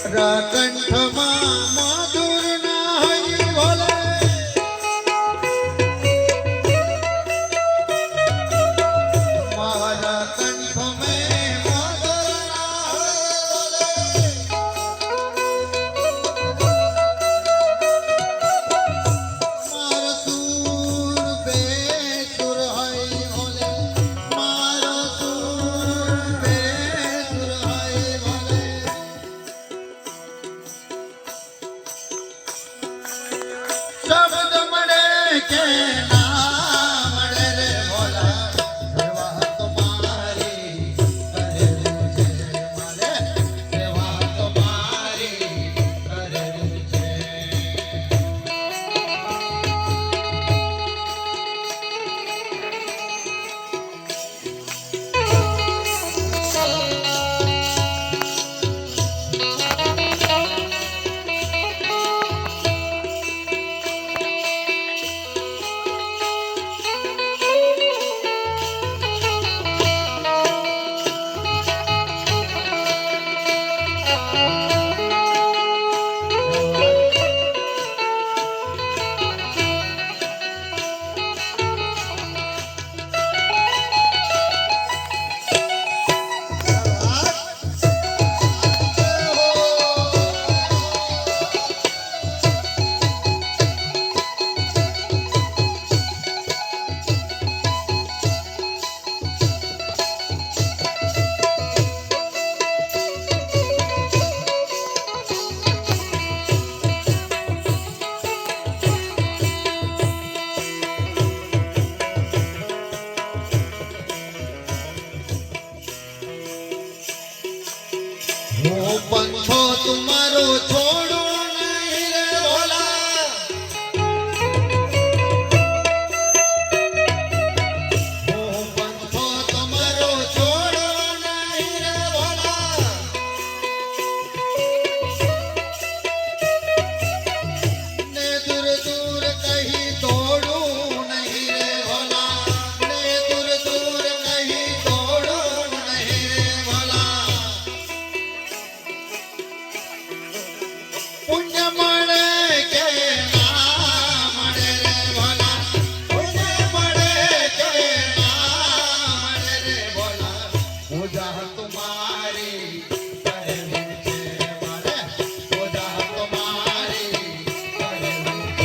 कंठમાં મધુર ના હઈ ભોલે મારા કંઠ મેં મધુર ના હઈ ભોલે મારો સુર બેસુર હઈ ભોલે મારો સુર બેસુર હઈ ભોલે शब्द मरे के नाम मरे रे भोला सेवा तुम्हारी करे मुझे मारे सेवा तुम्हारी करे मुझे पंथो तुम्हारो छोड़ो नहीं रे भोला पंथो तुम्हारो छोड़ो नहीं रे भोला ने दूर दूर कहीं दौड़ू नहीं रे भोला ने दूर दूर कहीं दौड़ू नहीं रे भोला पुण्य मरे के नाम मरे रे भोला पुण्य मरे के नाम मरे रे भोला पूजा तुम्हारी करे मुझे मारे पूजा तुम्हारी करे मुझे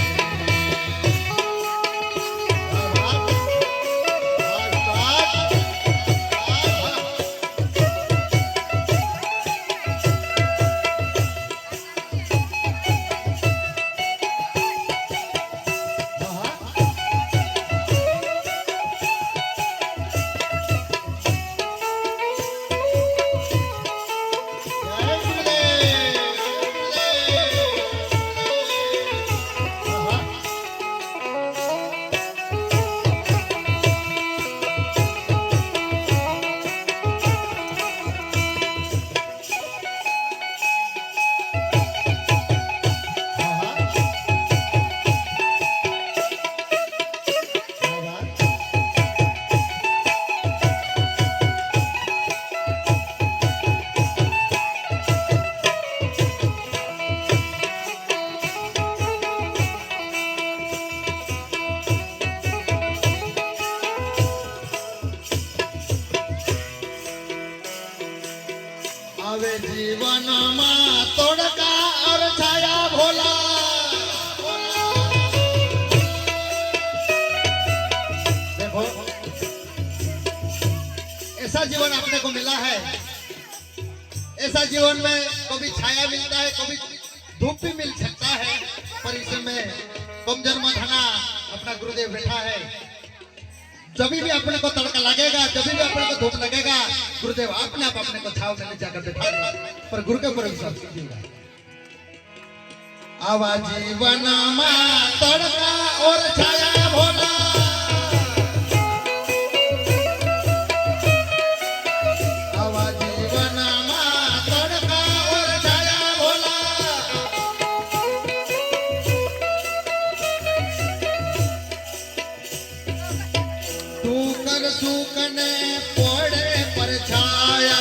आवे जीवन में तोड़का और छाया भोला देखो ऐसा जीवन अपने को मिला है ऐसा जीवन में कभी छाया मिलता है कभी धूप भी मिल सकता है पर इसमें कमजोर मत होना अपना गुरुदेव बैठा है जब भी अपने को तड़का लगेगा जब भी अपने को धूप लगेगा गुरुदेव अपने आप अपने को छाव में जाकर बैठा दे पर गुरु के ऊपर विश्वास कीजिएगा आवा जीवन में तड़का और छाया भोला आवा जीवन में तड़का और छाया भोला तू कर सुकने पड़े पर छाया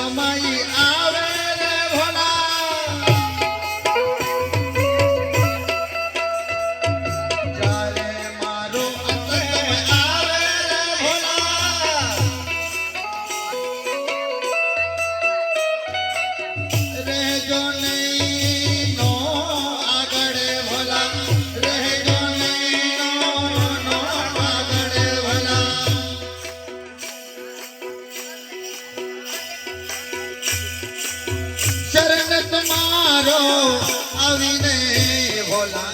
समय आवे रे भोला जारे मारो अंत समय आवे रे भोला रे जो नहीं नो आगड़े भोला रे जो नहीं नो आगड़े भोला शरण तुम्हारो अविने भोला